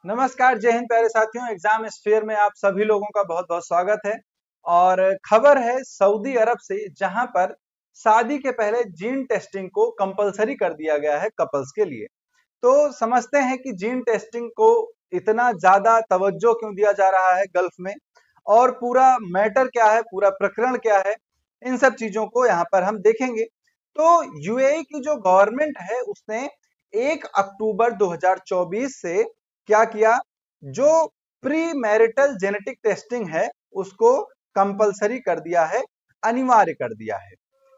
नमस्कार, जय हिंद प्यारे साथियों। एग्जाम स्फीयर में आप सभी लोगों का बहुत बहुत स्वागत है। और खबर है सऊदी अरब से, जहां पर शादी के पहले जीन टेस्टिंग को कंपलसरी कर दिया गया है कपल्स के लिए। तो समझते हैं कि जीन टेस्टिंग को इतना ज्यादा तवज्जो क्यों दिया जा रहा है गल्फ में, और पूरा मैटर क्या है, पूरा प्रकरण क्या है, इन सब चीजों को यहाँ पर हम देखेंगे। तो यूएई की जो गवर्नमेंट है उसने 1 अक्टूबर 2024 से क्या किया, जो प्री मैरिटल जेनेटिक टेस्टिंग है उसको कंपलसरी कर दिया है, अनिवार्य कर दिया है।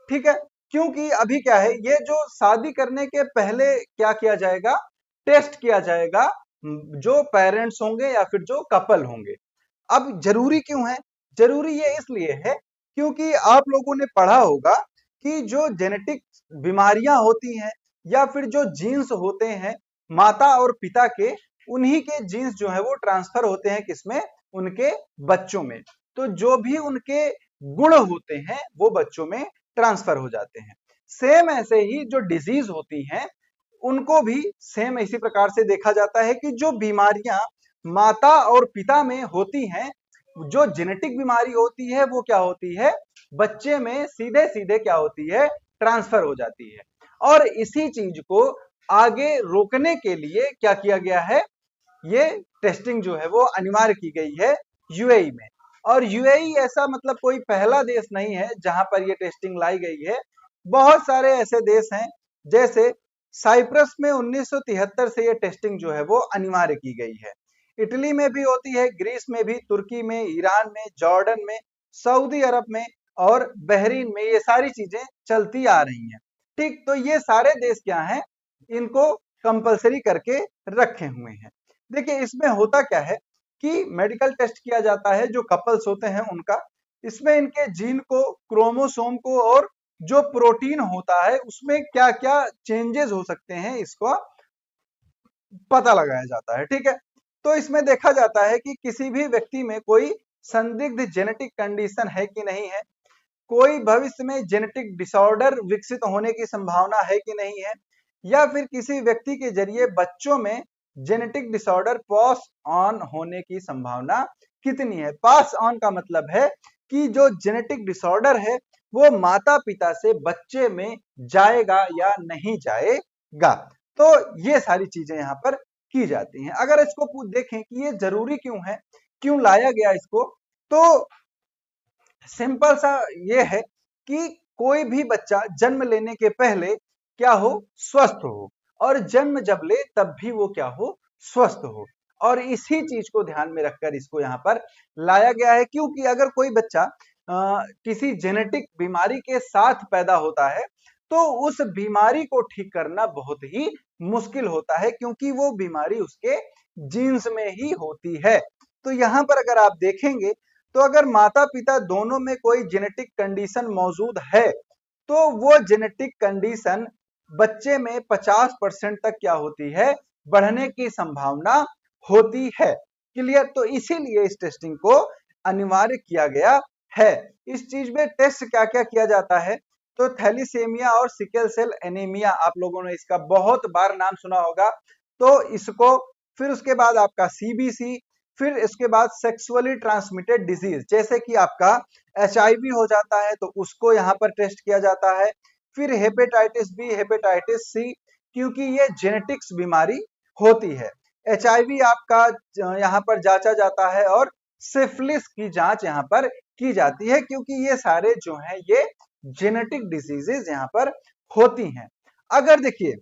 ठीक है, क्योंकि अभी क्या है, ये जो शादी करने के पहले क्या किया जाएगा, टेस्ट किया जाएगा जो पेरेंट्स होंगे या फिर जो कपल होंगे। अब जरूरी क्यों है? जरूरी ये इसलिए है क्योंकि आप लोगों ने पढ़ा होगा कि जो जेनेटिक बीमारियां होती हैं या फिर जो जीन्स होते हैं माता और पिता के, उन्हीं के जीन्स जो है वो ट्रांसफर होते हैं किसमें, उनके बच्चों में। तो जो भी उनके गुण होते हैं वो बच्चों में ट्रांसफर हो जाते हैं। सेम ऐसे ही जो डिजीज होती हैं उनको भी सेम इसी प्रकार से देखा जाता है कि जो बीमारियां माता और पिता में होती हैं, जो जेनेटिक बीमारी होती है वो क्या होती है, बच्चे में सीधे सीधे क्या होती है, ट्रांसफर हो जाती है। और इसी चीज को आगे रोकने के लिए क्या किया गया है, ये टेस्टिंग जो है वो अनिवार्य की गई है यूएई में। और यूएई ऐसा मतलब कोई पहला देश नहीं है जहां पर ये टेस्टिंग लाई गई है। बहुत सारे ऐसे देश हैं, जैसे साइप्रस में 1973 से ये टेस्टिंग जो है वो अनिवार्य की गई है। इटली में भी होती है, ग्रीस में भी, तुर्की में, ईरान में, जॉर्डन में, सऊदी अरब में और बहरीन में ये सारी चीजें चलती आ रही हैं। ठीक, तो ये सारे देश क्या हैं, इनको कंपलसरी करके रखे हुए हैं। देखिए इसमें होता क्या है कि मेडिकल टेस्ट किया जाता है जो कपल्स होते हैं उनका। इसमें इनके जीन को, क्रोमोसोम को और जो प्रोटीन होता है उसमें क्या क्या चेंजेस हो सकते हैं, इसको पता लगाया जाता है। ठीक है, तो इसमें देखा जाता है कि किसी भी व्यक्ति में कोई संदिग्ध जेनेटिक कंडीशन है कि नहीं है, कोई भविष्य में जेनेटिक डिसऑर्डर विकसित होने की संभावना है कि नहीं है, या फिर किसी व्यक्ति के जरिए बच्चों में जेनेटिक डिसऑर्डर पास ऑन होने की संभावना कितनी है। पास ऑन का मतलब है कि जो जेनेटिक डिसऑर्डर है वो माता पिता से बच्चे में जाएगा या नहीं जाएगा। तो ये सारी चीजें यहाँ पर की जाती हैं। अगर इसको देखें कि ये जरूरी क्यों है, क्यों लाया गया इसको, तो सिंपल सा ये है कि कोई भी बच्चा जन्म लेने के पहले क्या हो, स्वस्थ हो, और जन्म जब ले तब भी वो क्या हो, स्वस्थ हो। और इसी चीज को ध्यान में रखकर इसको यहाँ पर लाया गया है, क्योंकि अगर कोई बच्चा किसी जेनेटिक बीमारी के साथ पैदा होता है तो उस बीमारी को ठीक करना बहुत ही मुश्किल होता है, क्योंकि वो बीमारी उसके जीन्स में ही होती है। तो यहाँ पर अगर आप देखेंगे तो अगर माता पिता दोनों में कोई जेनेटिक कंडीशन मौजूद है तो वो जेनेटिक कंडीशन बच्चे में 50% तक क्या होती है, बढ़ने की संभावना होती है। क्लियर? तो इसीलिए इस टेस्टिंग को अनिवार्य किया गया है। इस चीज में टेस्ट क्या क्या किया जाता है, तो थैलीसीमिया और सिकल सेल एनीमिया, आप लोगों ने इसका बहुत बार नाम सुना होगा। तो इसको, फिर उसके बाद आपका सीबीसी, फिर इसके बाद सेक्सुअली ट्रांसमिटेड डिजीज, जैसे कि आपका एचआईवी हो जाता है तो उसको यहाँ पर टेस्ट किया जाता है। फिर हेपेटाइटिस बी, हेपेटाइटिस सी, क्योंकि ये जेनेटिक्स बीमारी होती है। एचआईवी आपका यहाँ पर जांचा जाता है, और सिफिलिस की जांच यहाँ पर की जाती है, क्योंकि ये सारे जो हैं ये जेनेटिक डिजीजेस यहाँ पर होती हैं। अगर देखिए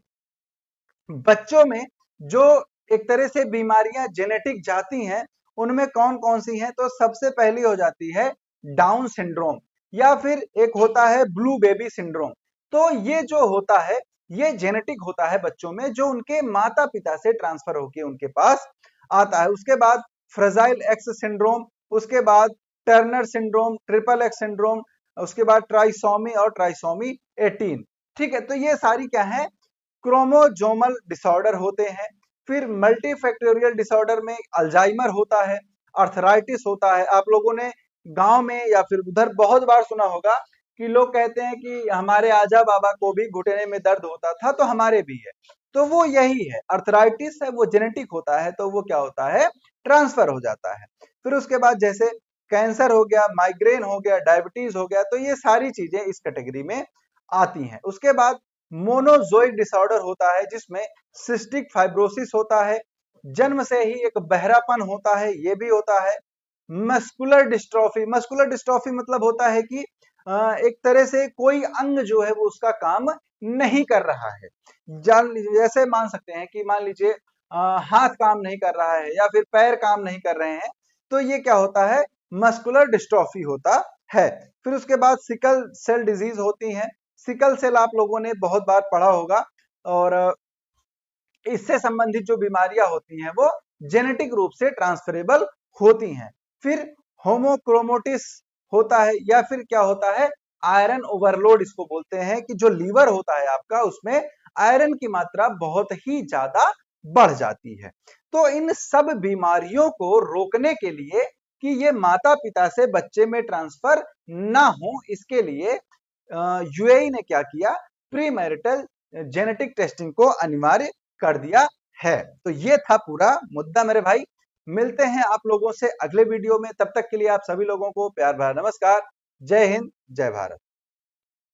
बच्चों में जो एक तरह से बीमारियां जेनेटिक जाती हैं उनमें कौन कौन सी हैं, तो सबसे पहली हो जाती है डाउन सिंड्रोम, या फिर एक होता है ब्लू बेबी सिंड्रोम। तो ये जो होता है ये जेनेटिक होता है बच्चों में, जो उनके माता पिता से ट्रांसफर होके उनके पास आता है। उसके बाद फ्रेजाइल एक्स सिंड्रोम, उसके बाद Turner syndrome, triple x syndrome, उसके बाद ट्राइसोमी और ट्राइसोमी 18। ठीक है, तो ये सारी क्या है, क्रोमोजोमल डिसऑर्डर होते हैं। फिर मल्टीफैक्टोरियल डिसऑर्डर में अल्जाइमर होता है, अर्थराइटिस होता है। आप लोगों ने गांव में या फिर उधर बहुत बार सुना होगा कि लोग कहते हैं कि हमारे आजा बाबा को भी घुटने में दर्द होता था, तो हमारे भी है। तो वो यही है, अर्थराइटिस है वो जेनेटिक होता है, तो वो क्या होता है, ट्रांसफर हो जाता है। फिर उसके बाद जैसे कैंसर हो गया, माइग्रेन हो गया, डायबिटीज हो गया, तो ये सारी चीजें इस कैटेगरी में आती हैं। उसके बाद मोनोजोइक डिसऑर्डर होता है जिसमें सिस्टिक फाइब्रोसिस होता है, जन्म से ही एक बहरापन होता है, ये भी होता है। मस्कुलर डिस्ट्रॉफी मतलब होता है कि एक तरह से कोई अंग जो है वो उसका काम नहीं कर रहा है। जान लीजिए, जैसे मान सकते हैं कि मान लीजिए हाथ काम नहीं कर रहा है या फिर पैर काम नहीं कर रहे हैं, तो ये क्या होता है, मस्कुलर डिस्ट्रॉफी होता है। फिर उसके बाद सिकल सेल डिजीज होती है। सिकल सेल आप लोगों ने बहुत बार पढ़ा होगा, और इससे संबंधित जो बीमारियां होती हैं वो जेनेटिक रूप से ट्रांसफरेबल होती हैं। फिर होमोक्रोमोटिस होता है, या फिर क्या होता है, आयरन ओवरलोड इसको बोलते हैं, कि जो लीवर होता है आपका उसमें आयरन की मात्रा बहुत ही ज्यादा बढ़ जाती है। तो इन सब बीमारियों को रोकने के लिए कि ये माता पिता से बच्चे में ट्रांसफर ना हो, इसके लिए यूएई ने क्या किया, प्री मैरिटल जेनेटिक टेस्टिंग को अनिवार्य कर दिया है। तो ये था पूरा मुद्दा मेरे भाई। मिलते हैं आप लोगों से अगले वीडियो में, तब तक के लिए आप सभी लोगों को प्यार भरा नमस्कार। जय हिंद, जय भारत।